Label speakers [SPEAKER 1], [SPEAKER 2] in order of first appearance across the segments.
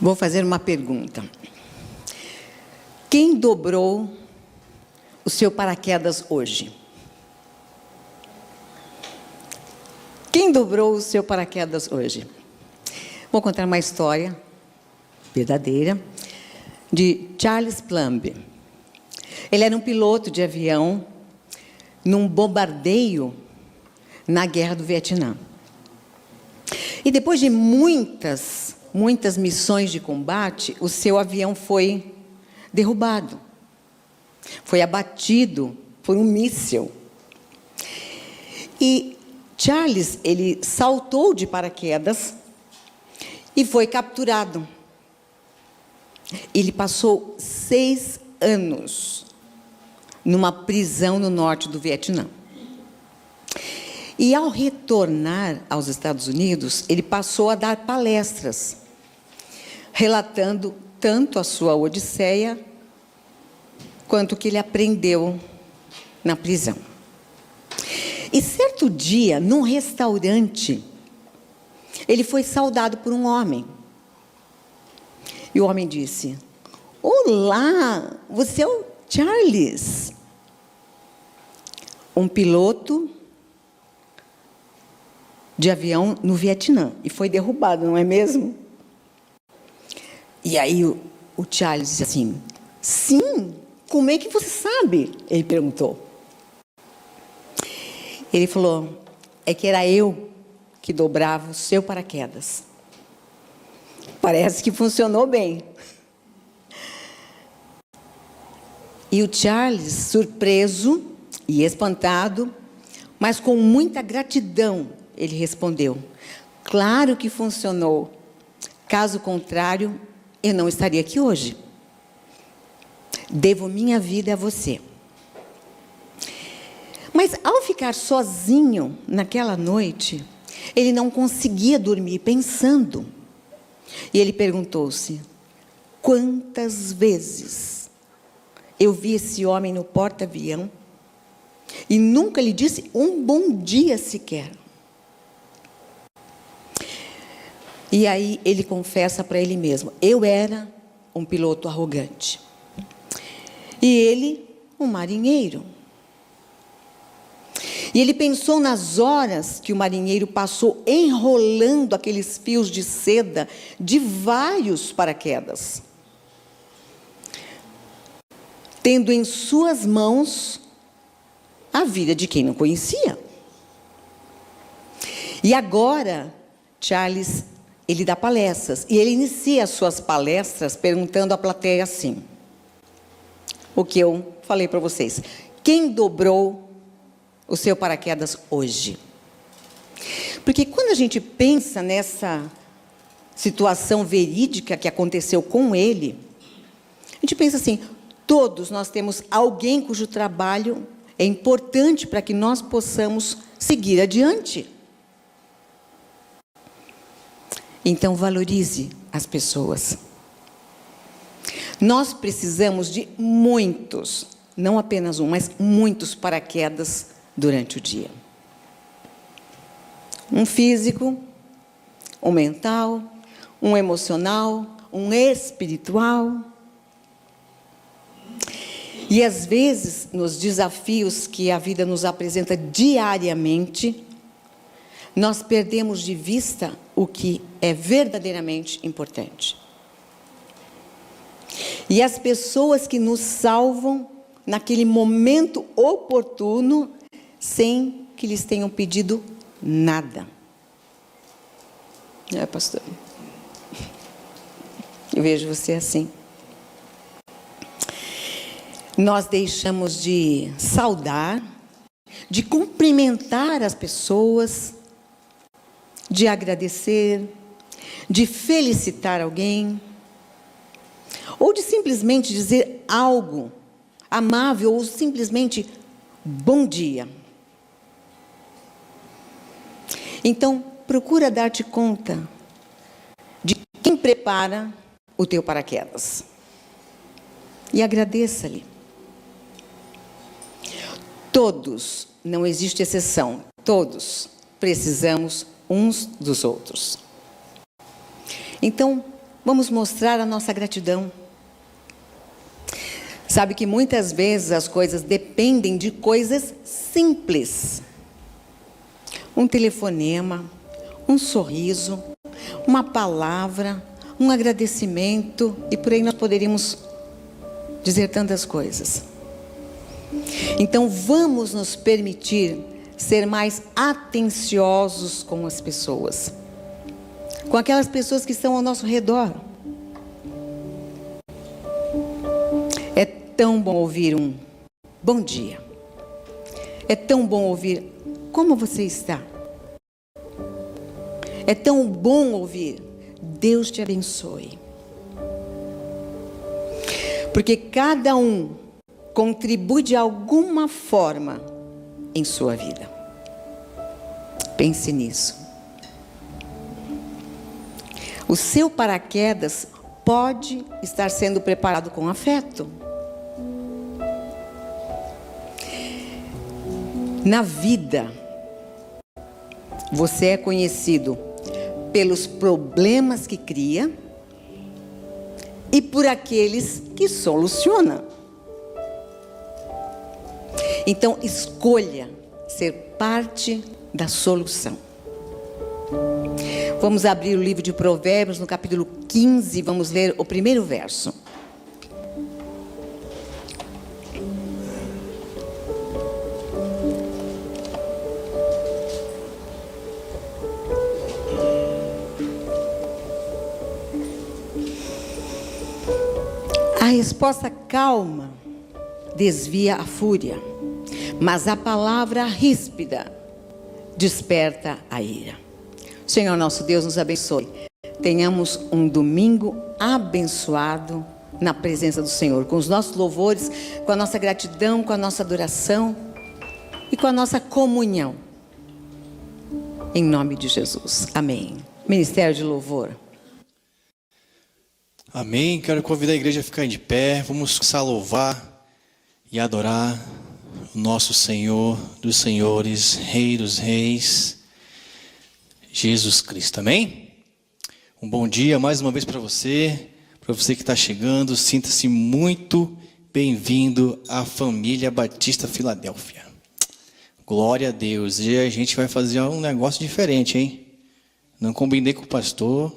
[SPEAKER 1] Vou fazer uma pergunta. Quem dobrou o seu paraquedas hoje? Quem dobrou o seu paraquedas hoje? Vou contar uma história verdadeira de Charles Plumb. Ele era um piloto de avião num bombardeio na Guerra do Vietnã. E depois de muitas missões de combate, o seu avião foi derrubado. Foi abatido por um míssil. E Charles, ele saltou de paraquedas e foi capturado. Ele passou 6 anos numa prisão no norte do Vietnã. E ao retornar aos Estados Unidos, ele passou a dar palestras, relatando tanto a sua odisseia, quanto o que ele aprendeu na prisão. E certo dia, num restaurante, ele foi saudado por um homem. E o homem disse: "Olá, você é o Charles, um piloto de avião no Vietnã, e foi derrubado, não é mesmo?" E aí o Charles disse assim: "Sim, como é que você sabe?" Ele perguntou. Ele falou: "É que era eu que dobrava o seu paraquedas. Parece que funcionou bem." E o Charles, surpreso e espantado, mas com muita gratidão, ele respondeu: "Claro que funcionou. Caso contrário, eu não estaria aqui hoje. Devo minha vida a você." Mas, ao ficar sozinho naquela noite, ele não conseguia dormir pensando. E ele perguntou-se: quantas vezes eu vi esse homem no porta-avião e nunca lhe disse um bom dia sequer. E aí ele confessa para ele mesmo: eu era um piloto arrogante. E ele, um marinheiro. E ele pensou nas horas que o marinheiro passou enrolando aqueles fios de seda de vários paraquedas, tendo em suas mãos a vida de quem não conhecia. E agora, Charles, ele dá palestras, e ele inicia as suas palestras perguntando à plateia assim: o que eu falei para vocês, quem dobrou o seu paraquedas hoje? Porque quando a gente pensa nessa situação verídica que aconteceu com ele, a gente pensa assim: todos nós temos alguém cujo trabalho é importante para que nós possamos seguir adiante. Então, valorize as pessoas. Nós precisamos de muitos, não apenas um, mas muitos paraquedas durante o dia. Um físico, um mental, um emocional, um espiritual. E às vezes, nos desafios que a vida nos apresenta diariamente, nós perdemos de vista o que é verdadeiramente importante. E as pessoas que nos salvam naquele momento oportuno, sem que lhes tenham pedido nada. É, pastor? Eu vejo você assim. Nós deixamos de saudar, de cumprimentar as pessoas, de agradecer, de felicitar alguém, ou de simplesmente dizer algo amável, ou simplesmente bom dia. Então, procura dar-te conta de quem prepara o teu paraquedas. E agradeça-lhe. Todos, não existe exceção, todos precisamos uns dos outros. Então, vamos mostrar a nossa gratidão. Sabe que muitas vezes as coisas dependem de coisas simples. Um telefonema, um sorriso, uma palavra, um agradecimento, e por aí nós poderíamos dizer tantas coisas. Então vamos nos permitir ser mais atenciosos com as pessoas, com aquelas pessoas que estão ao nosso redor. É tão bom ouvir um bom dia. É tão bom ouvir como você está. É tão bom ouvir Deus te abençoe. Porque cada um contribui de alguma forma em sua vida. Pense nisso. O seu paraquedas pode estar sendo preparado com afeto. Na vida, você é conhecido pelos problemas que cria e por aqueles que soluciona. Então, escolha ser parte da solução. Vamos abrir o livro de Provérbios, no capítulo 15, vamos ler o primeiro verso. A resposta calma desvia a fúria, mas a palavra ríspida desperta a ira. Senhor nosso Deus, nos abençoe. Tenhamos um domingo abençoado na presença do Senhor, com os nossos louvores, com a nossa gratidão, com a nossa adoração e com a nossa comunhão. Em nome de Jesus. Amém. Ministério de Louvor.
[SPEAKER 2] Amém. Quero convidar a igreja a ficar de pé. Vamos começar a louvar e adorar o nosso Senhor dos Senhores, Rei dos Reis, Jesus Cristo. Amém? Um bom dia mais uma vez para você que está chegando. Sinta-se muito bem-vindo à família Batista Filadélfia. Glória a Deus. E a gente vai fazer um negócio diferente, hein? Não combinei com o pastor.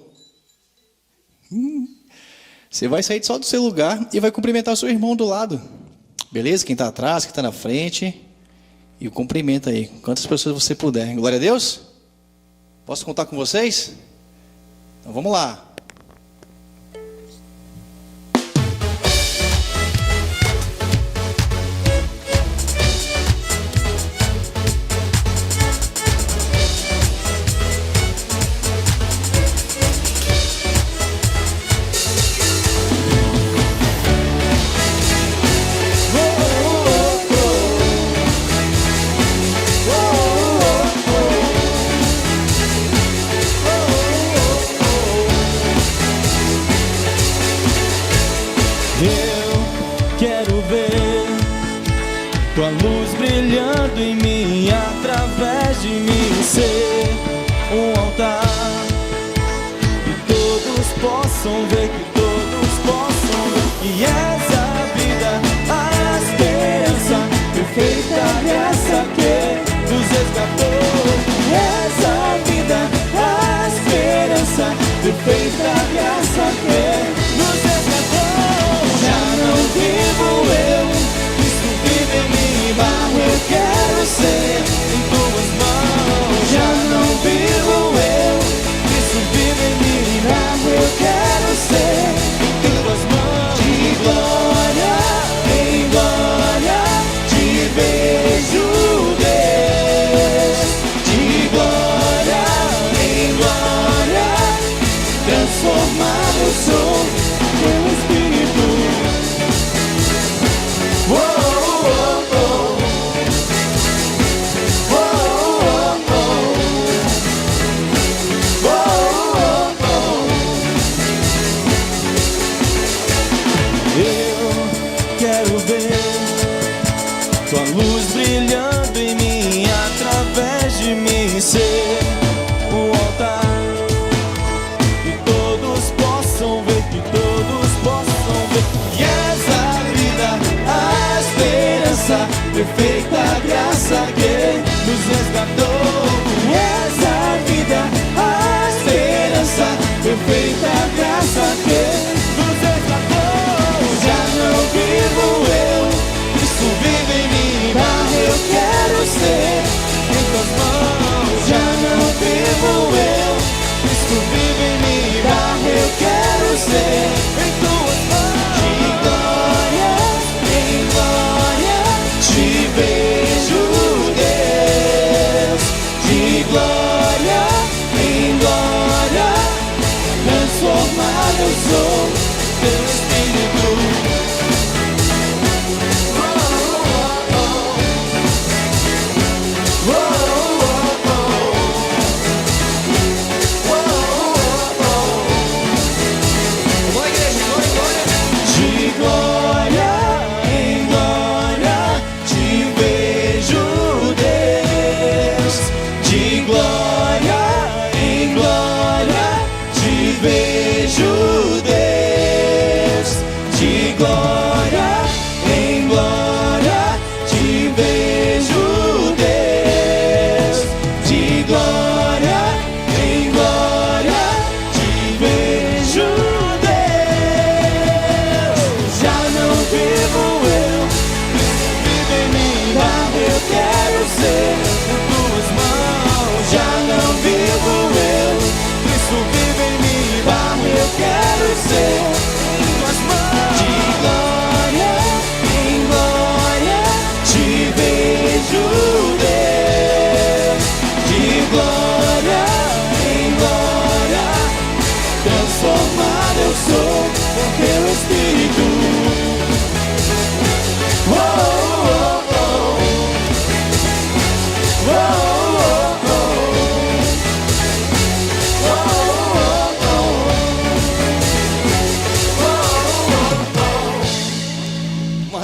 [SPEAKER 2] Você vai sair só do seu lugar e vai cumprimentar o seu irmão do lado. Beleza? Quem está atrás, quem está na frente. E cumprimenta aí. Quantas pessoas você puder. Glória a Deus. Posso contar com vocês? Então vamos lá.
[SPEAKER 3] Tua luz brilhando em mim, através de mim, ser um altar que todos possam ver, que todos possam ver que és a vida, a esperança, perfeita graça que nos resgatou. És a vida, a esperança, perfeita graça que nos resgatou. Já não vivo eu, vive em mim, barro eu quero ser em tuas mãos. Já não vivo eu, Cristo vive em mim, barro eu quero ser em tuas mãos. De glória em glória te vejo, Deus. De glória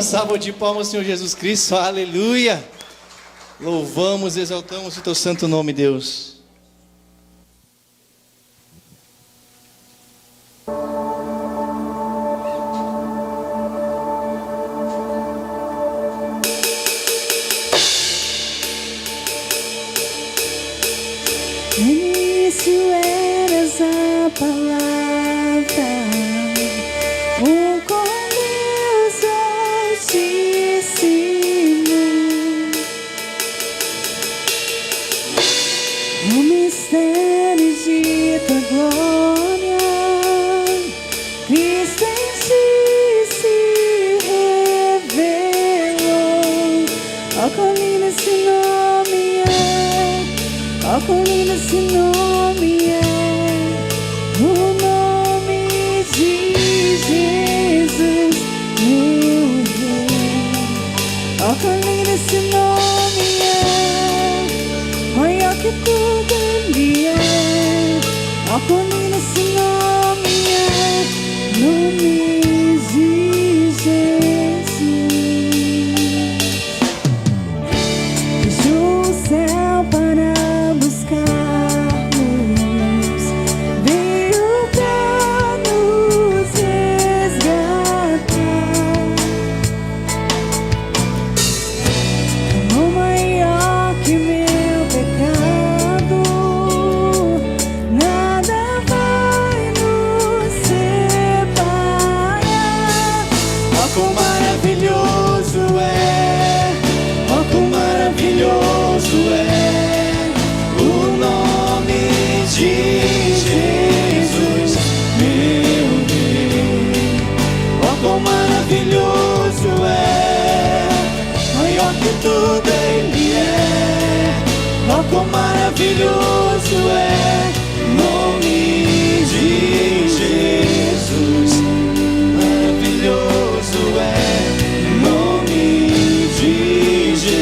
[SPEAKER 2] Uma salva de palmas, Senhor Jesus Cristo. Aleluia. Louvamos, exaltamos o teu santo nome, Deus.
[SPEAKER 4] No início eras a palavra, com Deus Altíssimo. O mistério de tua glória, Cristo em ti se revelou. Ó, quão lindo esse nome é! Ó, quão lindo esse nome é, o nome de Jesus, meu Rei. Ó, quão lindo esse nome é, maior que tudo Ele é. Ó, quão lindo esse nome é, nome de Jesus. Deixou o céu para buscar-nos, veio pra nos resgatar. Amor maior que meu pecado, nada vai nos separar.
[SPEAKER 3] Ó, quão maravilhoso é, ó, quão maravilhoso é o nome de Jesus, meu Deus. Ó, quão maravilhoso é, maior que tudo Ele é. Ó, quão maravilhoso é o nome de Jesus. Maravilhoso é o nome de Jesus.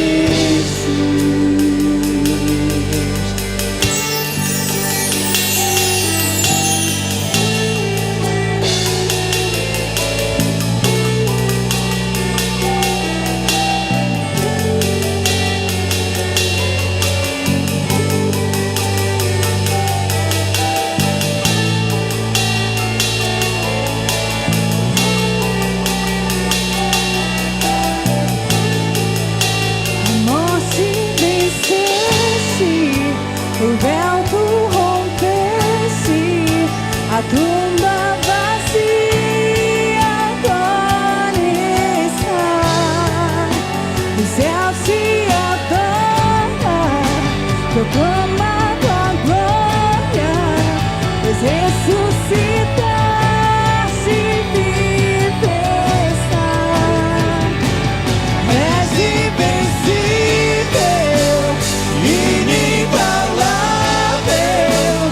[SPEAKER 4] A morte venceste, o véu tu rompeste, a tumba vazia agora está. O céu te adora, proclama tua glória, pois ressuscitaste e vive está.
[SPEAKER 3] És invencível, inigualável,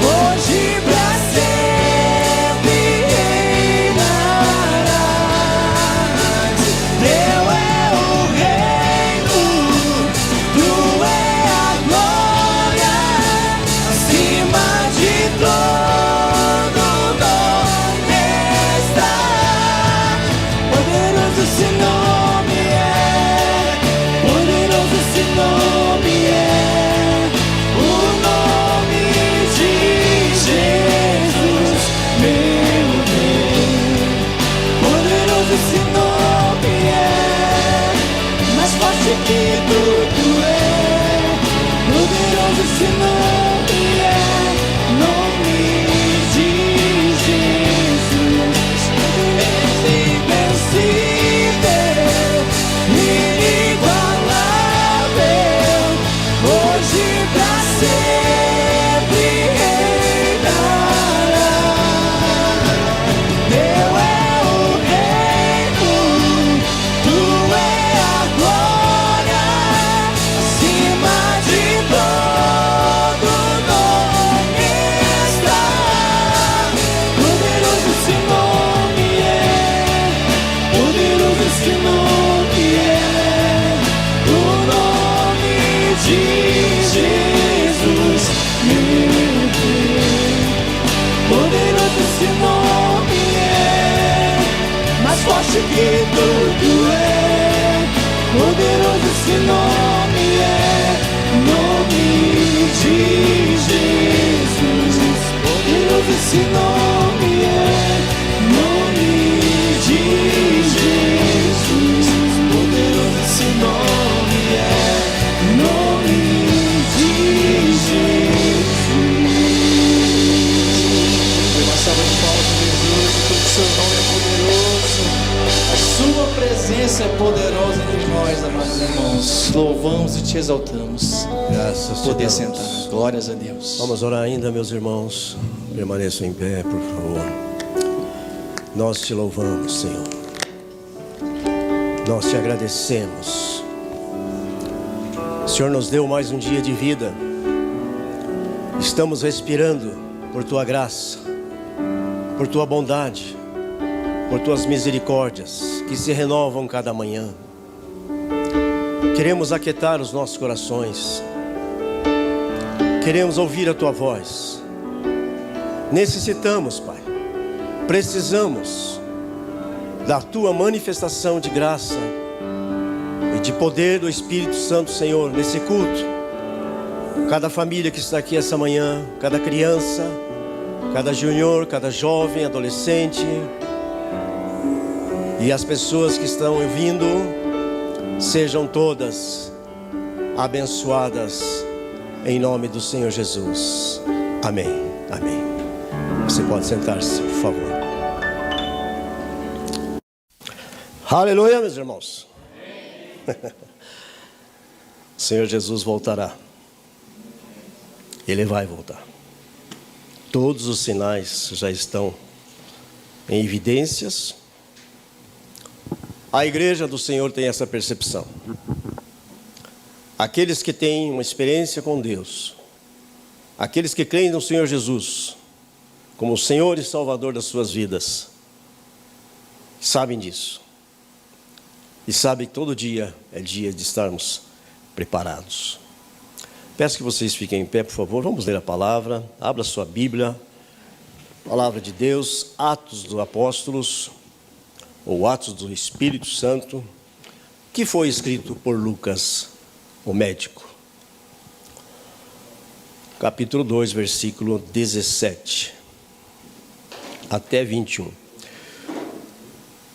[SPEAKER 3] hoje pra sempre reinarás. Teu é o reino, tu é a glória, acima de todo nome está. Poderoso esse nome é, poderoso esse nome é, o nome de Jesus, meu Deus. Poderoso esse nome é, mais forte que tudo é. Poderoso esse nome é, nome de Jesus. És invencível, inigualável, hoje pra sempre reinarás. Teu é o reino, tu é a glória, acima de todo nome está. Poderoso esse nome é, poderoso esse nome é, o nome de Jesus, meu Deus. Poderoso esse nome é, mais forte sei que tudo é poderoso, esse nome é nome de Jesus. Poderoso esse nome é nome de Jesus. Poderoso esse nome é nome de Jesus.
[SPEAKER 2] Uma salva de palmas para Jesus, porque o seu nome é poderoso. A sua presença é poderosa entre nós, amados irmãos. Louvamos e te exaltamos.
[SPEAKER 5] Graças a
[SPEAKER 2] Poder
[SPEAKER 5] Deus.
[SPEAKER 2] sentar. Glórias a Deus.
[SPEAKER 5] Vamos orar ainda, meus irmãos. Permaneçam em pé, por favor. Nós te louvamos, Senhor. Nós te agradecemos. O Senhor nos deu mais um dia de vida. Estamos respirando por tua graça, por tua bondade, por tuas misericórdias que se renovam cada manhã. Queremos aquietar os nossos corações. Queremos ouvir a tua voz. Necessitamos, Pai. Precisamos da tua manifestação de graça e de poder do Espírito Santo, Senhor, nesse culto. Cada família que está aqui essa manhã, cada criança, cada júnior, cada jovem, adolescente e as pessoas que estão ouvindo, sejam todas abençoadas em nome do Senhor Jesus. Amém. Amém. Você pode sentar-se, por favor. Aleluia, meus irmãos. O Senhor Jesus voltará. Ele vai voltar. Todos os sinais já estão em evidências. A igreja do Senhor tem essa percepção. Aqueles que têm uma experiência com Deus, aqueles que creem no Senhor Jesus como o Senhor e Salvador das suas vidas, sabem disso. E sabem que todo dia é dia de estarmos preparados. Peço que vocês fiquem em pé, por favor. Vamos ler a palavra. Abra sua Bíblia. Palavra de Deus, Atos dos Apóstolos, ou Atos do Espírito Santo, que foi escrito por Lucas, o médico. Capítulo 2, versículo 17 até 21.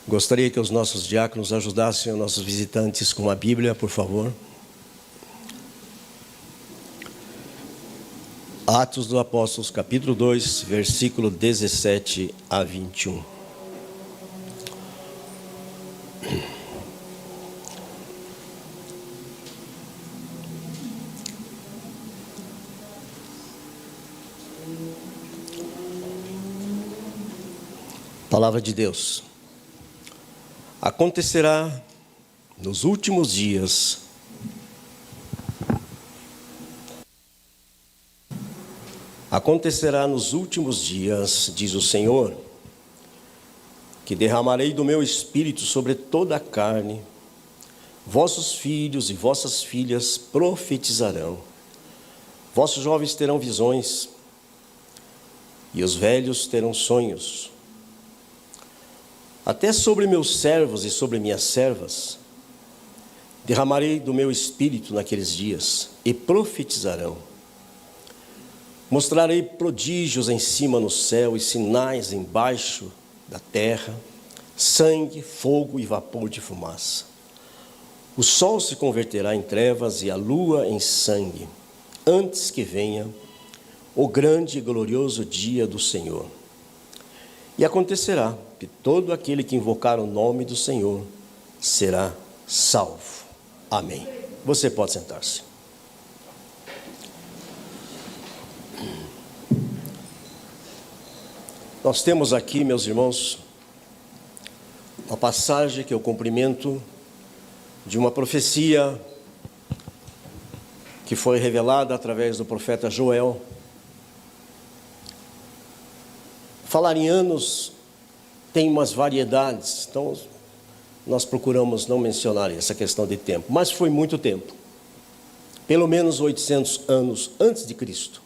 [SPEAKER 5] Gostaria que os nossos diáconos ajudassem os nossos visitantes com a Bíblia, por favor. Atos dos Apóstolos, capítulo 2, versículo 17 a 21. Palavra de Deus. Acontecerá nos últimos dias diz o Senhor, que derramarei do meu espírito sobre toda a carne. Vossos filhos e vossas filhas profetizarão. Vossos jovens terão visões e os velhos terão sonhos. Até sobre meus servos e sobre minhas servas derramarei do meu espírito naqueles dias, e profetizarão. Mostrarei prodígios em cima no céu e sinais embaixo da terra, sangue, fogo e vapor de fumaça. O sol se converterá em trevas e a lua em sangue, antes que venha o grande e glorioso dia do Senhor. E acontecerá que todo aquele que invocar o nome do Senhor será salvo. Amém. Você pode sentar-se. Nós temos aqui, meus irmãos, uma passagem que é o cumprimento de uma profecia que foi revelada através do profeta Joel. Falar em anos tem umas variedades, então nós procuramos não mencionar essa questão de tempo, mas foi muito tempo, pelo menos 800 anos antes de Cristo.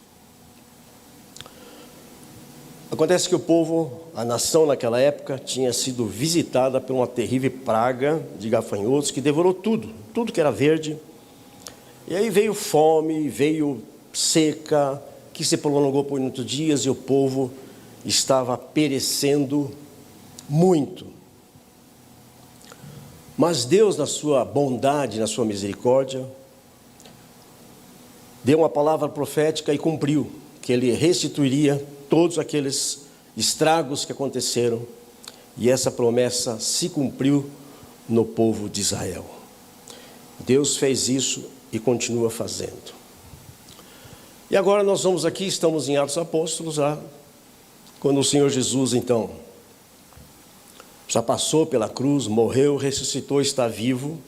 [SPEAKER 5] Acontece que o povo, a nação naquela época, tinha sido visitada por uma terrível praga de gafanhotos que devorou tudo que era verde. E aí veio fome, veio seca, que se prolongou por muitos dias e o povo estava perecendo muito. Mas Deus, na sua bondade, na sua misericórdia, deu uma palavra profética e cumpriu, que Ele restituiria todos aqueles estragos que aconteceram, e essa promessa se cumpriu no povo de Israel. Deus fez isso e continua fazendo. E agora nós vamos aqui, estamos em Atos Apóstolos, quando o Senhor Jesus, então, já passou pela cruz, morreu, ressuscitou, está vivo,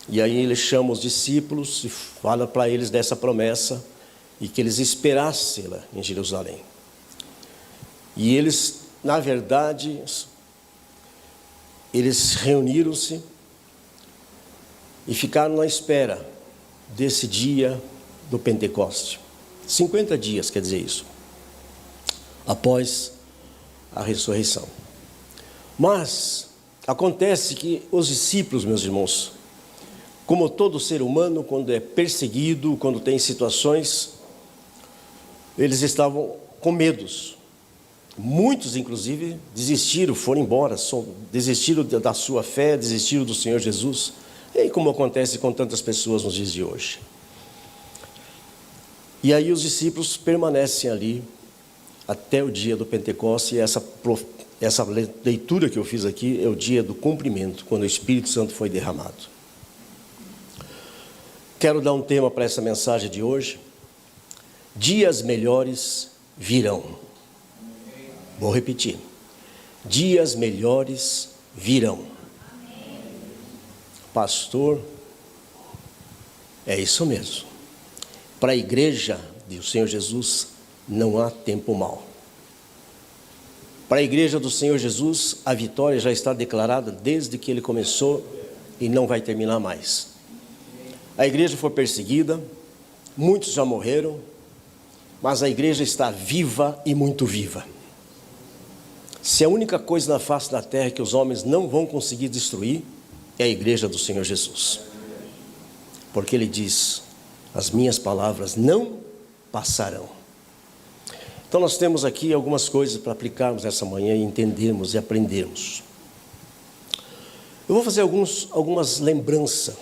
[SPEAKER 5] e aí Ele chama os discípulos e fala para eles dessa promessa, e que eles esperassem-la em Jerusalém. E eles, na verdade, eles reuniram-se e ficaram na espera desse dia do Pentecoste. 50 dias, quer dizer isso, após a ressurreição. Mas acontece que os discípulos, meus irmãos, como todo ser humano, quando é perseguido, quando tem situações, eles estavam com medos. Muitos, inclusive, desistiram, foram embora, desistiram da sua fé, desistiram do Senhor Jesus. E como acontece com tantas pessoas nos dias de hoje. E aí os discípulos permanecem ali até o dia do Pentecostes, e essa leitura que eu fiz aqui é o dia do cumprimento, quando o Espírito Santo foi derramado. Quero dar um tema para essa mensagem de hoje. Dias melhores virão. Vou repetir. Dias melhores virão. Pastor, é isso mesmo. Para a igreja do Senhor Jesus, não há tempo mau. Para a igreja do Senhor Jesus, a vitória já está declarada desde que Ele começou e não vai terminar mais. A igreja foi perseguida, muitos já morreram, mas a igreja está viva e muito viva. Se a única coisa na face da terra que os homens não vão conseguir destruir é a igreja do Senhor Jesus. Porque Ele diz: as minhas palavras não passarão. Então nós temos aqui algumas coisas para aplicarmos nessa manhã e entendermos e aprendermos. Eu vou fazer algumas lembranças,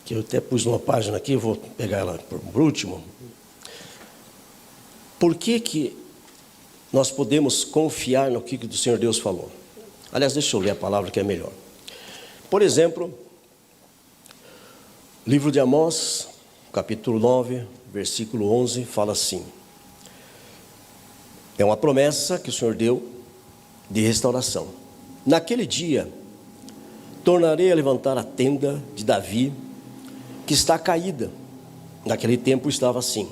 [SPEAKER 5] que eu até pus numa página aqui, eu vou pegar ela por último. Por que nós podemos confiar no que o Senhor Deus falou? Aliás, deixa eu ler a palavra que é melhor. Por exemplo, livro de Amós, capítulo 9, versículo 11, fala assim. É uma promessa que o Senhor deu de restauração. Naquele dia, tornarei a levantar a tenda de Davi, que está caída. Naquele tempo estava assim.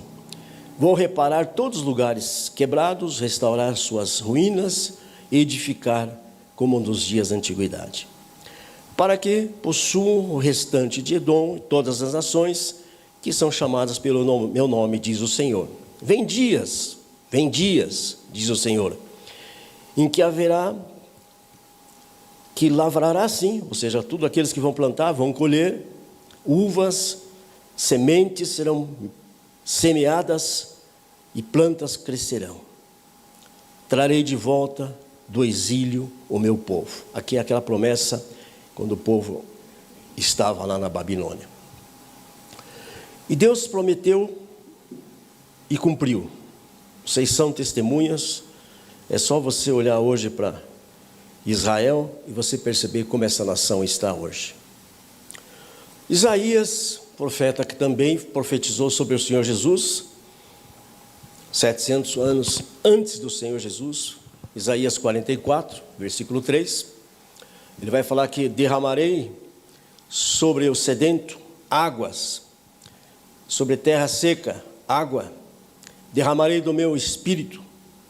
[SPEAKER 5] Vou reparar todos os lugares quebrados, restaurar suas ruínas e edificar como nos dias da antiguidade. Para que possuam o restante de Edom e todas as nações que são chamadas pelo meu nome, diz o Senhor. Vem dias, diz o Senhor, em que haverá, que lavrará sim, ou seja, tudo aqueles que vão plantar, vão colher, uvas, sementes serão semeadas e plantas crescerão. Trarei de volta do exílio o meu povo. Aqui é aquela promessa quando o povo estava lá na Babilônia. E Deus prometeu e cumpriu. Vocês são testemunhas. É só você olhar hoje para Israel e você perceber como essa nação está hoje. Isaías, profeta que também profetizou sobre o Senhor Jesus, 700 anos antes do Senhor Jesus, Isaías 44, versículo 3, ele vai falar que derramarei sobre o sedento águas, sobre terra seca água, derramarei do meu espírito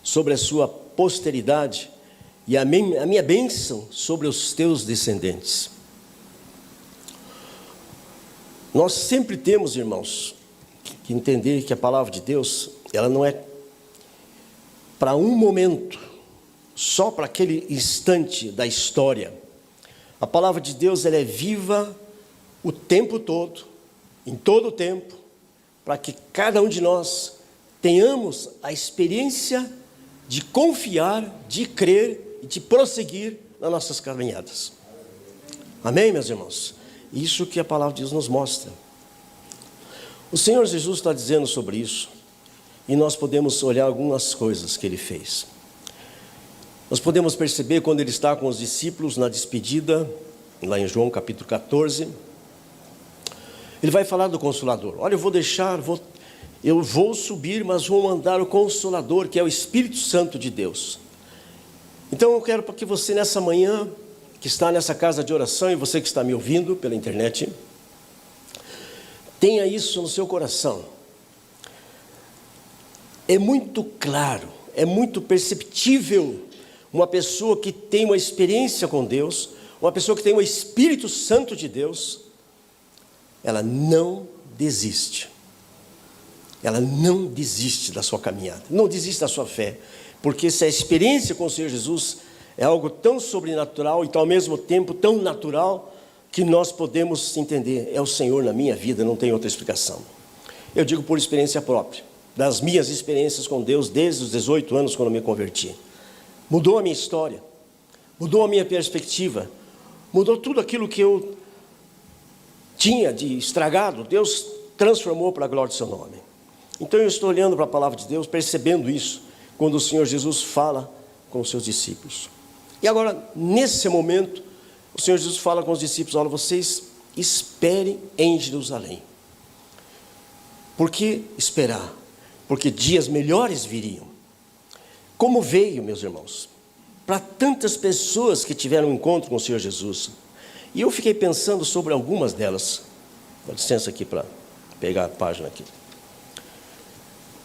[SPEAKER 5] sobre a sua posteridade e a minha bênção sobre os teus descendentes. Nós sempre temos, irmãos, que entender que a palavra de Deus, ela não é para um momento, só para aquele instante da história. A palavra de Deus, ela é viva o tempo todo, em todo o tempo, para que cada um de nós tenhamos a experiência de confiar, de crer e de prosseguir nas nossas caminhadas. Amém, meus irmãos? Isso que a palavra de Deus nos mostra. O Senhor Jesus está dizendo sobre isso, e nós podemos olhar algumas coisas que Ele fez. Nós podemos perceber quando Ele está com os discípulos na despedida, lá em João capítulo 14, Ele vai falar do Consolador. Olha, eu vou subir, mas vou mandar o Consolador, que é o Espírito Santo de Deus. Então eu quero para que você nessa manhã, que está nessa casa de oração, e você que está me ouvindo pela internet, tenha isso no seu coração. É muito claro, é muito perceptível uma pessoa que tem uma experiência com Deus, uma pessoa que tem o Espírito Santo de Deus, ela não desiste. Ela não desiste da sua caminhada, não desiste da sua fé, porque essa experiência com o Senhor Jesus é algo tão sobrenatural e ao mesmo tempo tão natural, que nós podemos entender, é o Senhor na minha vida, não tem outra explicação. Eu digo por experiência própria, das minhas experiências com Deus desde os 18 anos quando eu me converti. Mudou a minha história, mudou a minha perspectiva, mudou tudo aquilo que eu tinha de estragado, Deus transformou para a glória do seu nome. Então eu estou olhando para a palavra de Deus, percebendo isso, quando o Senhor Jesus fala com os seus discípulos. E agora, nesse momento, o Senhor Jesus fala com os discípulos: olha, vocês esperem em Jerusalém. Por que esperar? Porque dias melhores viriam. Como veio, meus irmãos, para tantas pessoas que tiveram um encontro com o Senhor Jesus. E eu fiquei pensando sobre algumas delas. Dá licença aqui para pegar a página aqui.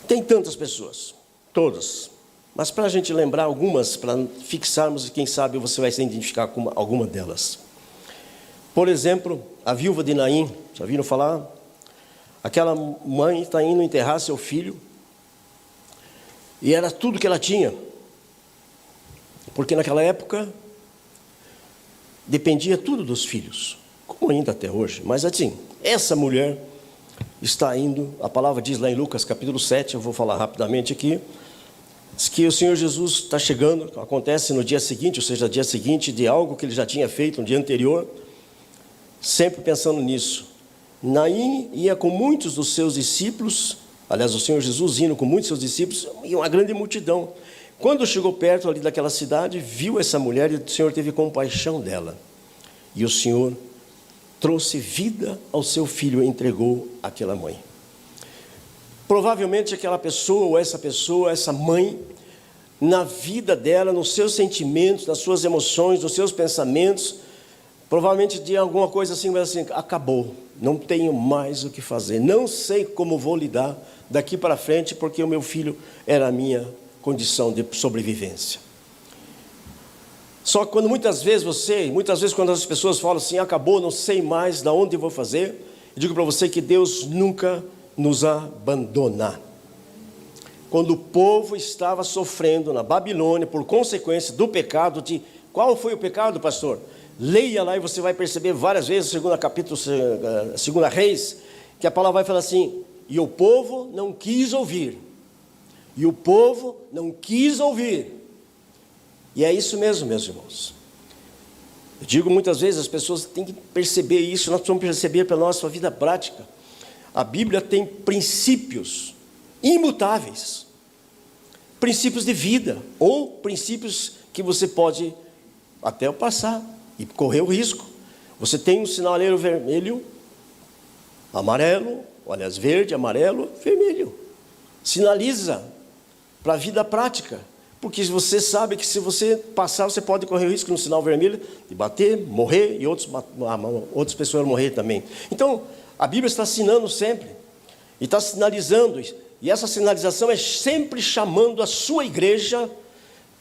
[SPEAKER 5] Tem tantas pessoas, todas. Mas para a gente lembrar algumas, para fixarmos, e quem sabe você vai se identificar com alguma delas. Por exemplo, a viúva de Naim, já viram falar? Aquela mãe está indo enterrar seu filho, e era tudo que ela tinha, porque naquela época dependia tudo dos filhos, como ainda até hoje. Mas assim, essa mulher está indo, a palavra diz lá em Lucas capítulo 7, eu vou falar rapidamente aqui, diz que o Senhor Jesus está chegando, acontece no dia seguinte, ou seja, dia seguinte de algo que ele já tinha feito no dia anterior, sempre pensando nisso. Naim ia com muitos dos seus discípulos, aliás, o Senhor Jesus indo com muitos dos seus discípulos, e uma grande multidão. Quando chegou perto ali daquela cidade, viu essa mulher e o Senhor teve compaixão dela. E o Senhor trouxe vida ao seu filho e entregou àquela mãe. Provavelmente aquela pessoa, essa mãe, na vida dela, nos seus sentimentos, nas suas emoções, nos seus pensamentos, provavelmente de alguma coisa assim, mas assim, acabou, não tenho mais o que fazer, não sei como vou lidar daqui para frente, porque o meu filho era a minha condição de sobrevivência. Só que quando muitas vezes quando as pessoas falam assim, acabou, não sei mais de onde eu vou fazer, eu digo para você que Deus nunca nos abandona. Quando o povo estava sofrendo na Babilônia por consequência do pecado de... Qual foi o pecado, pastor? Leia lá e você vai perceber várias vezes, segundo capítulo, segunda Reis, que a palavra vai falar assim: e o povo não quis ouvir. E o povo não quis ouvir. E é isso mesmo, meus irmãos. Eu digo muitas vezes, as pessoas têm que perceber isso, nós precisamos perceber pela nossa vida prática. A Bíblia tem princípios imutáveis, princípios de vida, ou princípios que você pode até passar e correr o risco. Você tem um sinaleiro vermelho, amarelo, aliás, verde, amarelo, vermelho. Sinaliza para a vida prática, porque você sabe que se você passar, você pode correr o risco no sinal vermelho de bater, morrer, e outras pessoas morrer também. Então, a Bíblia está assinando sempre, e está sinalizando, e essa sinalização é sempre chamando a sua igreja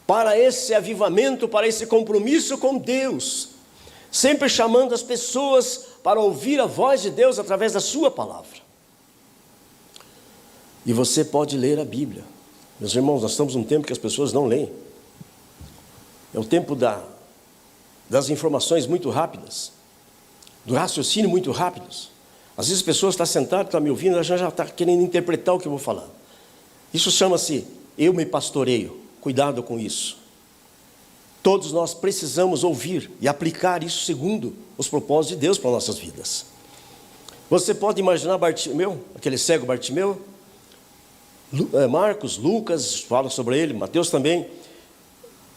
[SPEAKER 5] para esse avivamento, para esse compromisso com Deus, sempre chamando as pessoas para ouvir a voz de Deus através da sua palavra. E você pode ler a Bíblia, Meus irmãos, nós estamos num tempo que as pessoas não leem. É o tempo das informações muito rápidas, do raciocínio muito rápidos. Às vezes a pessoa está sentada, está me ouvindo, ela já está querendo interpretar o que eu vou falar. Isso chama-se eu me pastoreio. Cuidado com isso. Todos nós precisamos ouvir e aplicar isso segundo os propósitos de Deus para nossas vidas. Você pode imaginar Bartimeu, aquele cego Bartimeu? Marcos, Lucas falam sobre ele, Mateus também.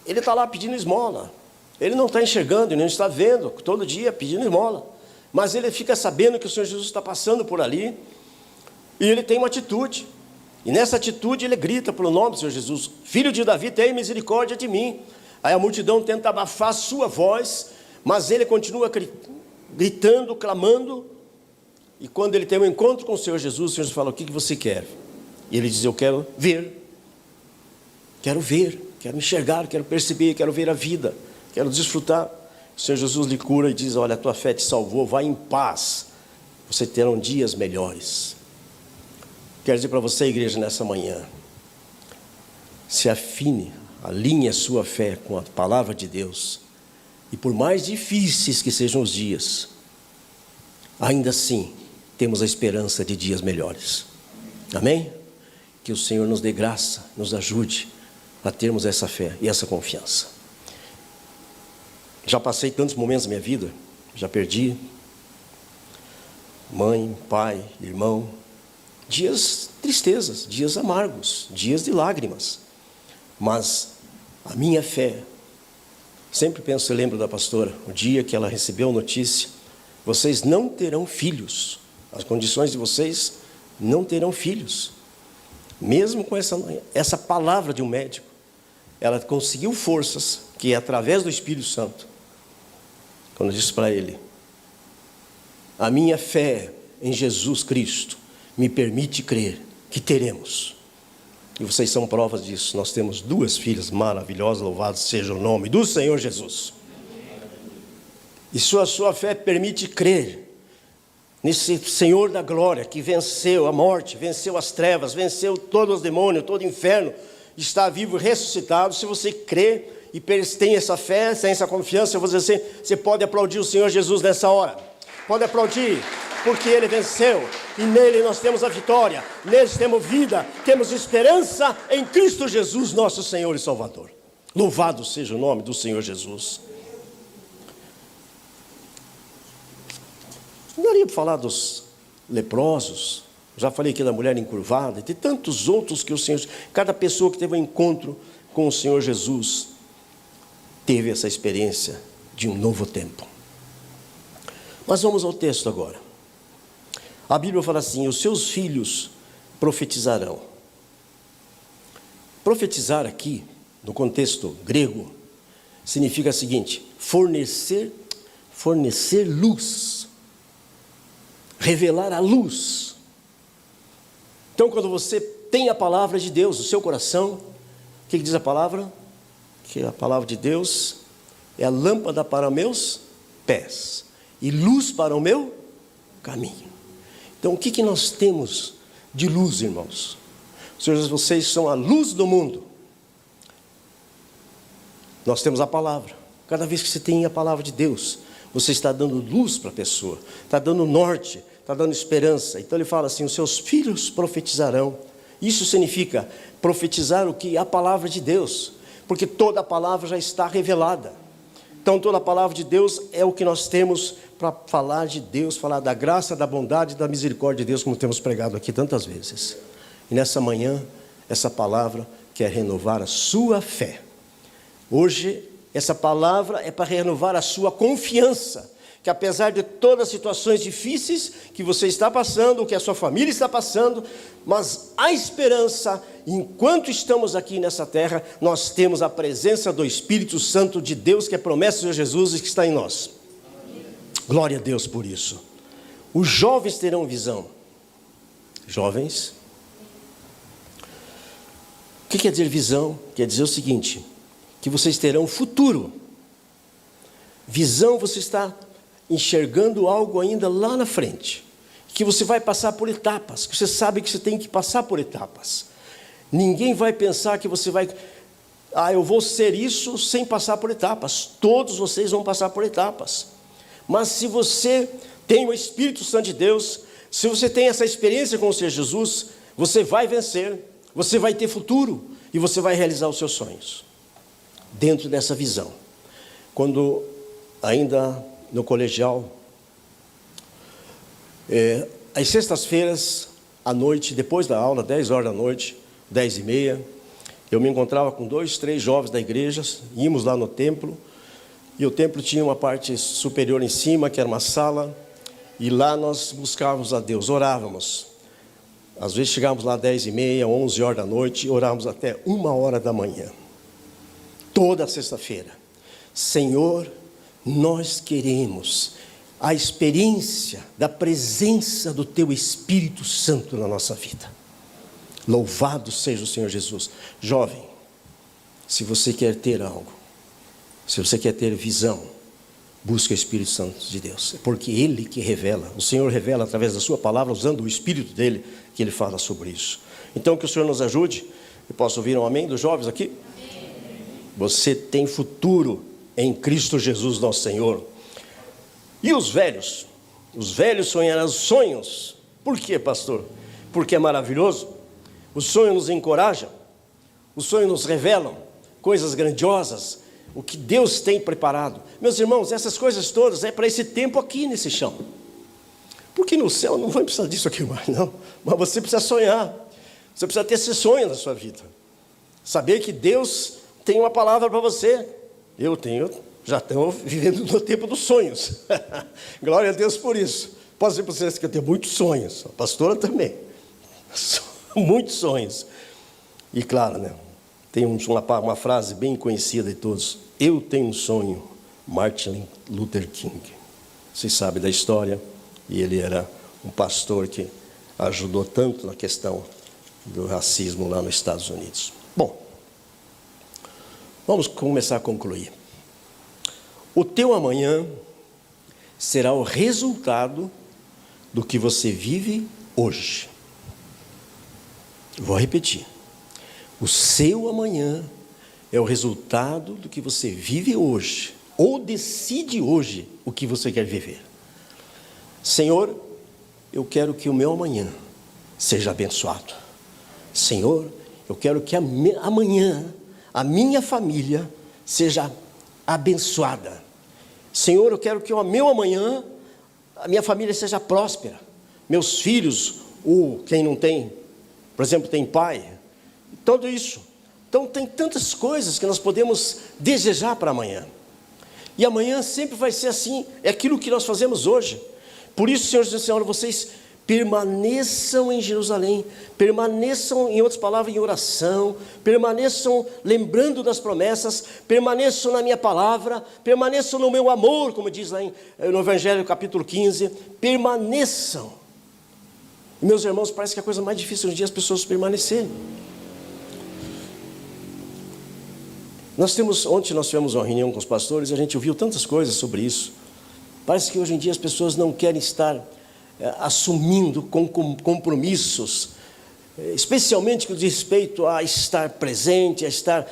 [SPEAKER 5] Ele está lá pedindo esmola. Ele não está enxergando, ele não está vendo, todo dia pedindo esmola. Mas ele fica sabendo que o Senhor Jesus está passando por ali. E ele tem uma atitude. E nessa atitude ele grita pelo nome do Senhor Jesus: Filho de Davi, tem misericórdia de mim. Aí a multidão tenta abafar a sua voz, mas ele continua gritando, clamando. E quando ele tem um encontro com o Senhor Jesus, o Senhor fala: o que você quer? E ele diz: eu quero ver, quero enxergar, quero perceber, quero ver a vida, quero desfrutar. O Senhor Jesus lhe cura e diz: olha, a tua fé te salvou, vai em paz, você terá dias melhores. Quero dizer para você, igreja, nessa manhã, se afine, alinhe a sua fé com a palavra de Deus, e por mais difíceis que sejam os dias, ainda assim temos a esperança de dias melhores. Amém? Que o Senhor nos dê graça, nos ajude a termos essa fé e essa confiança. Já passei tantos momentos na minha vida, já perdi mãe, pai, irmão, dias tristezas, dias amargos, dias de lágrimas, mas a minha fé, sempre penso, eu lembro da pastora, o dia que ela recebeu a notícia: vocês não terão filhos, as condições de vocês não terão filhos. Mesmo com essa palavra de um médico, ela conseguiu forças, que através do Espírito Santo, quando disse para ele: a minha fé em Jesus Cristo me permite crer que teremos. E vocês são provas disso. Nós temos 2 filhas maravilhosas, louvado seja o nome do Senhor Jesus. E sua fé permite crer nesse Senhor da glória, que venceu a morte, venceu as trevas, venceu todos os demônios, todo o inferno, está vivo e ressuscitado. Se você crê e tem essa fé, tem essa confiança, eu vou dizer assim, você pode aplaudir o Senhor Jesus nessa hora. Pode aplaudir, porque Ele venceu, e nele nós temos a vitória, nele temos vida, temos esperança em Cristo Jesus, nosso Senhor e Salvador. Louvado seja o nome do Senhor Jesus. Não daria para falar dos leprosos, já falei aqui da mulher encurvada, e de tantos outros que o Senhor, cada pessoa que teve um encontro com o Senhor Jesus, teve essa experiência de um novo tempo. Mas vamos ao texto agora. A Bíblia fala assim: os seus filhos profetizarão. Profetizar aqui, no contexto grego, significa o seguinte: fornecer luz, revelar a luz. Então, quando você tem a palavra de Deus no seu coração, o que diz a palavra? Que a palavra de Deus é a lâmpada para meus pés e luz para o meu caminho. Então, o que nós temos de luz, irmãos? Senhores, vocês são a luz do mundo. Nós temos a palavra. Cada vez que você tem a palavra de Deus, você está dando luz para a pessoa, está dando norte, está dando esperança. Então ele fala assim: os seus filhos profetizarão. Isso significa profetizar o que? A palavra de Deus, porque toda a palavra já está revelada. Então toda a palavra de Deus é o que nós temos para falar de Deus, falar da graça, da bondade, da misericórdia de Deus, como temos pregado aqui tantas vezes. E nessa manhã, essa palavra quer renovar a sua fé. Hoje, essa palavra é para renovar a sua confiança, que apesar de todas as situações difíceis que você está passando, que a sua família está passando, mas a esperança, enquanto estamos aqui nessa terra, nós temos a presença do Espírito Santo de Deus, que é promessa de Jesus e que está em nós. Glória a Deus por isso. Os jovens terão visão. Jovens, o que quer dizer visão? Quer dizer o seguinte: que vocês terão futuro. Visão, você está enxergando algo ainda lá na frente, que você vai passar por etapas, que você sabe que você tem que passar por etapas. Ninguém vai pensar que você vai... eu vou ser isso sem passar por etapas. Todos vocês vão passar por etapas. Mas se você tem o Espírito Santo de Deus, se você tem essa experiência com o Senhor Jesus, você vai vencer, você vai ter futuro e você vai realizar os seus sonhos. Dentro dessa visão. Quando ainda no colegial, às sextas-feiras à noite, depois da aula, 10 horas da noite, 10h30, eu me encontrava com 2, 3 jovens da igreja, íamos lá no templo, e o templo tinha uma parte superior em cima, que era uma sala, e lá nós buscávamos a Deus, orávamos. Às vezes chegávamos lá 10h30, 11 horas da noite, e orávamos até 1h da manhã. Toda sexta-feira. Senhor, nós queremos a experiência da presença do Teu Espírito Santo na nossa vida. Louvado seja o Senhor Jesus. Jovem, se você quer ter algo, se você quer ter visão, busque o Espírito Santo de Deus. É porque Ele que revela. O Senhor revela através da sua palavra, usando o Espírito dEle, que Ele fala sobre isso. Então que o Senhor nos ajude. Eu posso ouvir um amém dos jovens aqui? Você tem futuro em Cristo Jesus nosso Senhor. E os velhos? Os velhos sonharão sonhos. Por quê, pastor? Porque é maravilhoso. O sonho nos encoraja. O sonho nos revelam coisas grandiosas. O que Deus tem preparado. Meus irmãos, essas coisas todas é para esse tempo aqui nesse chão. Porque no céu não vai precisar disso aqui mais, não. Mas você precisa sonhar. Você precisa ter esse sonho na sua vida. Saber que Deus tem uma palavra para você. Eu tenho, já estou vivendo no tempo dos sonhos. Glória a Deus por isso. Posso dizer para vocês que eu tenho muitos sonhos. A pastora também. Muitos sonhos. E claro, né? Tem uma frase bem conhecida de todos. Eu tenho um sonho. Martin Luther King. Vocês sabem da história. E ele era um pastor que ajudou tanto na questão do racismo lá nos Estados Unidos. Bom, vamos começar a concluir. O teu amanhã será o resultado do que você vive hoje. Vou repetir. O seu amanhã é o resultado do que você vive hoje, ou decide hoje o que você quer viver. Senhor, eu quero que o meu amanhã seja abençoado. Senhor, eu quero que amanhã a minha família seja abençoada. Senhor, eu quero que o meu amanhã a minha família seja próspera. Meus filhos, ou quem não tem, por exemplo, tem pai, tudo isso. Então tem tantas coisas que nós podemos desejar para amanhã. E amanhã sempre vai ser assim, é aquilo que nós fazemos hoje. Por isso, Senhor Jesus, Senhor, vocês permaneçam em Jerusalém, permaneçam, em outras palavras, em oração, permaneçam lembrando das promessas, permaneçam na minha palavra, permaneçam no meu amor, como diz lá no Evangelho capítulo 15, permaneçam. E, meus irmãos, parece que a coisa mais difícil hoje em dia é as pessoas permanecerem. Ontem nós tivemos uma reunião com os pastores e a gente ouviu tantas coisas sobre isso. Parece que hoje em dia as pessoas não querem estar assumindo compromissos, especialmente com respeito a estar presente, a estar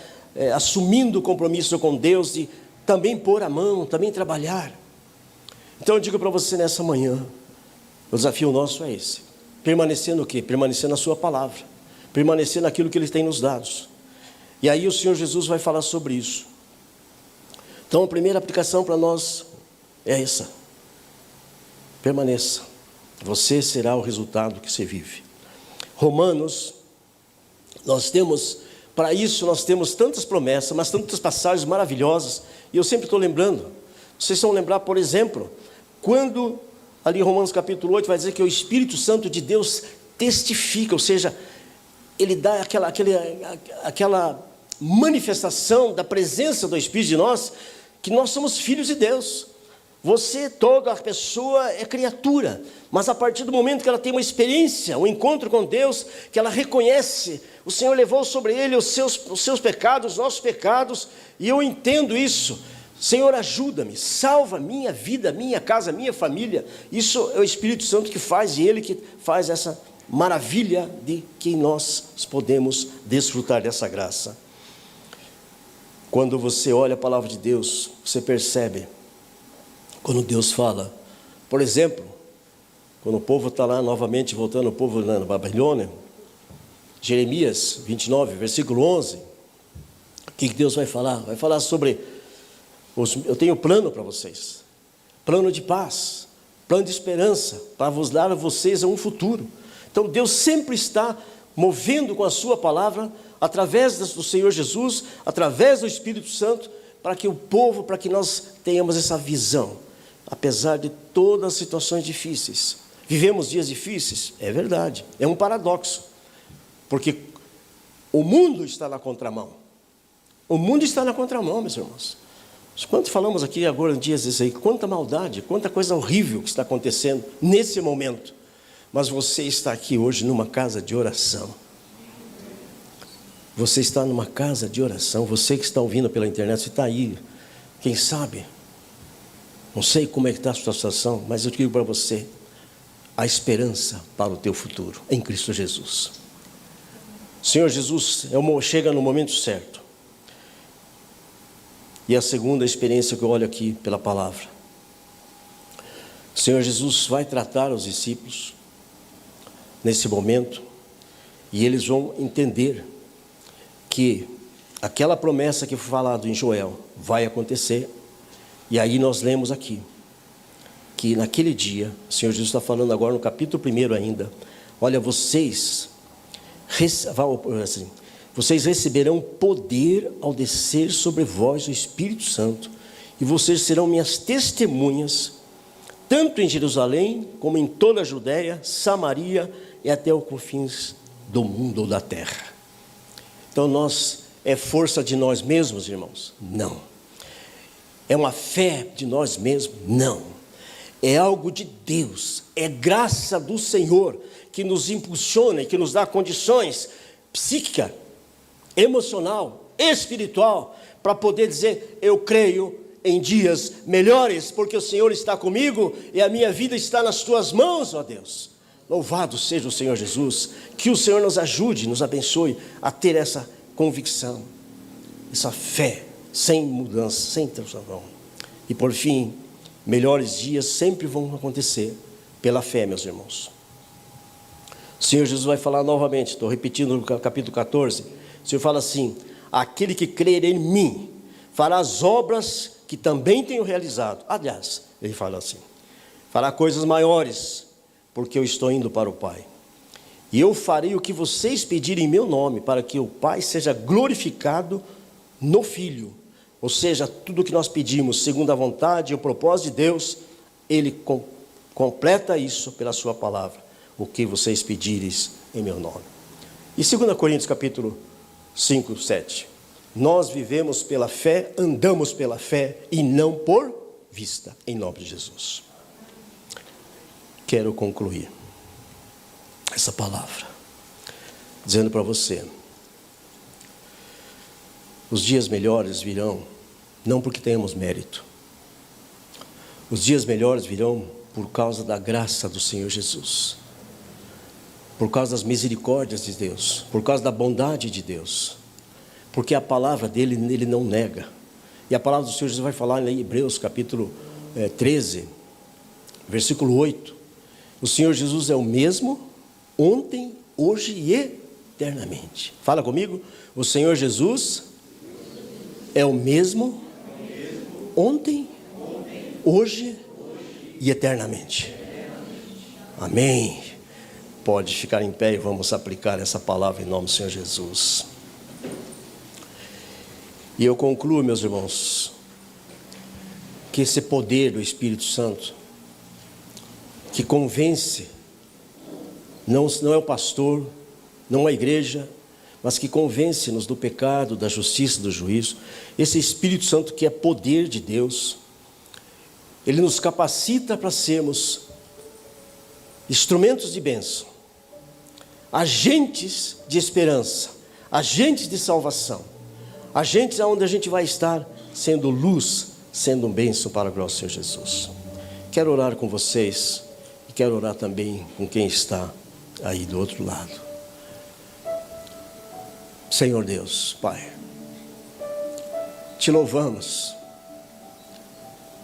[SPEAKER 5] assumindo compromisso com Deus e também pôr a mão, também trabalhar. Então eu digo para você nessa manhã, o desafio nosso é esse. Permanecer no quê? Permanecer na sua palavra, permanecer naquilo que Ele tem nos dado. E aí o Senhor Jesus vai falar sobre isso. Então a primeira aplicação para nós é essa. Permaneça. Você será o resultado que você vive. Romanos, para isso nós temos tantas promessas, mas tantas passagens maravilhosas. E eu sempre estou lembrando. Vocês vão lembrar, por exemplo, quando ali em Romanos capítulo 8 vai dizer que o Espírito Santo de Deus testifica, ou seja, ele dá aquela manifestação da presença do Espírito de nós, que nós somos filhos de Deus. Você, toda a pessoa é criatura, mas a partir do momento que ela tem uma experiência, um encontro com Deus, que ela reconhece, o Senhor levou sobre ele os seus pecados, os nossos pecados, e eu entendo isso. Senhor, ajuda-me, salva minha vida, minha casa, minha família. Isso é o Espírito Santo que faz, e Ele que faz maravilha de que nós podemos desfrutar dessa graça. Quando você olha a palavra de Deus, você percebe, quando Deus fala, por exemplo, quando o povo está lá novamente, voltando o povo na Babilônia, Jeremias 29, versículo 11, o que Deus vai falar? Vai falar sobre, eu tenho plano para vocês, plano de paz, plano de esperança, para vos dar a vocês um futuro. Então Deus sempre está movendo com a sua palavra, através do Senhor Jesus, através do Espírito Santo, para que o povo, para que nós tenhamos essa visão, apesar de todas as situações difíceis. Vivemos dias difíceis? É verdade, é um paradoxo, porque o mundo está na contramão. O mundo está na contramão, meus irmãos. Quanto falamos aqui agora, dias desses aí, quanta maldade, quanta coisa horrível que está acontecendo nesse momento. Mas você está aqui hoje numa casa de oração. Você está numa casa de oração. Você que está ouvindo pela internet, você está aí, quem sabe, não sei como é que está a sua situação, mas eu digo para você, a esperança para o teu futuro em Cristo Jesus. O Senhor Jesus chega no momento certo. E a segunda experiência que eu olho aqui pela palavra, o Senhor Jesus vai tratar os discípulos nesse momento, e eles vão entender que aquela promessa que foi falada em Joel vai acontecer. E aí nós lemos aqui, que naquele dia, o Senhor Jesus está falando agora no capítulo 1 ainda, olha, vocês receberão poder ao descer sobre vós o Espírito Santo, e vocês serão minhas testemunhas, tanto em Jerusalém, como em toda a Judéia, Samaria e até os confins do mundo ou da terra. Então é força de nós mesmos, irmãos? Não. É uma fé de nós mesmos? Não. É algo de Deus, é graça do Senhor, que nos impulsiona e que nos dá condições psíquica, emocional, espiritual, para poder dizer, eu creio em dias melhores, porque o Senhor está comigo e a minha vida está nas tuas mãos, ó Deus. Louvado seja o Senhor Jesus, que o Senhor nos ajude, nos abençoe a ter essa convicção, essa fé, sem mudança, sem transformação. E por fim, melhores dias sempre vão acontecer pela fé, meus irmãos. O Senhor Jesus vai falar novamente, estou repetindo no capítulo 14, o Senhor fala assim, aquele que crer em mim, fará as obras que também tenho realizado. Aliás, ele fala assim, fará coisas maiores, porque eu estou indo para o Pai. E eu farei o que vocês pedirem em meu nome, para que o Pai seja glorificado no Filho. Ou seja, tudo o que nós pedimos, segundo a vontade e o propósito de Deus, Ele completa isso pela sua palavra. O que vocês pedirem em meu nome. E 2 Coríntios capítulo 5, 7. Nós vivemos pela fé, andamos pela fé e não por vista, em nome de Jesus. Quero concluir essa palavra dizendo para você, os dias melhores virão não porque tenhamos mérito, os dias melhores virão por causa da graça do Senhor Jesus, por causa das misericórdias de Deus, por causa da bondade de Deus, porque a palavra dele, ele não nega. E a palavra do Senhor Jesus vai falar em Hebreus capítulo 13, versículo 8, o Senhor Jesus é o mesmo ontem, hoje e eternamente. Fala comigo, o Senhor Jesus é o mesmo ontem, hoje e eternamente. Amém. Pode ficar em pé e vamos aplicar essa palavra em nome do Senhor Jesus. E eu concluo, meus irmãos, que esse poder do Espírito Santo, que convence, não é o pastor, não é a igreja, mas que convence-nos do pecado, da justiça, do juízo, esse Espírito Santo que é poder de Deus, ele nos capacita para sermos instrumentos de bênção, agentes de esperança, agentes de salvação, agentes onde a gente vai estar sendo luz, sendo um bênção para a glória do Senhor Jesus. Quero orar com vocês e quero orar também com quem está aí do outro lado. Senhor Deus, Pai, te louvamos.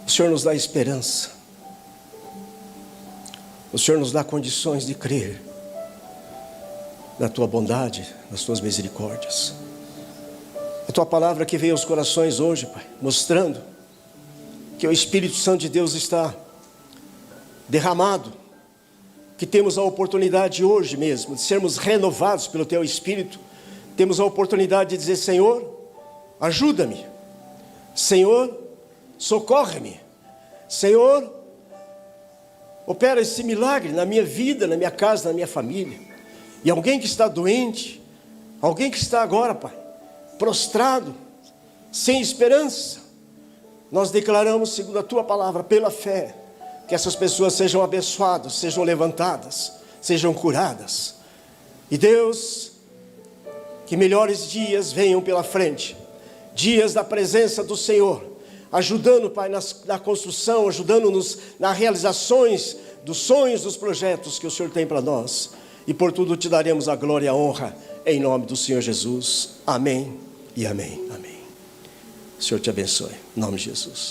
[SPEAKER 5] O Senhor nos dá esperança. O Senhor nos dá condições de crer na Tua bondade, nas Tuas misericórdias. A Tua palavra que veio aos corações hoje, Pai, mostrando que o Espírito Santo de Deus está derramado, que temos a oportunidade hoje mesmo de sermos renovados pelo Teu Espírito. Temos a oportunidade de dizer: Senhor, ajuda-me. Senhor, socorre-me. Senhor, opera esse milagre na minha vida, na minha casa, na minha família. E alguém que está doente, alguém que está agora, Pai, prostrado, sem esperança, nós declaramos, segundo a Tua palavra, pela fé, que essas pessoas sejam abençoadas, sejam levantadas, sejam curadas. E Deus, que melhores dias venham pela frente, dias da presença do Senhor, ajudando, Pai, na construção, ajudando-nos nas realizações dos sonhos, dos projetos que o Senhor tem para nós. E por tudo te daremos a glória e a honra, em nome do Senhor Jesus. Amém e amém. Amém. O Senhor te abençoe, em nome de Jesus.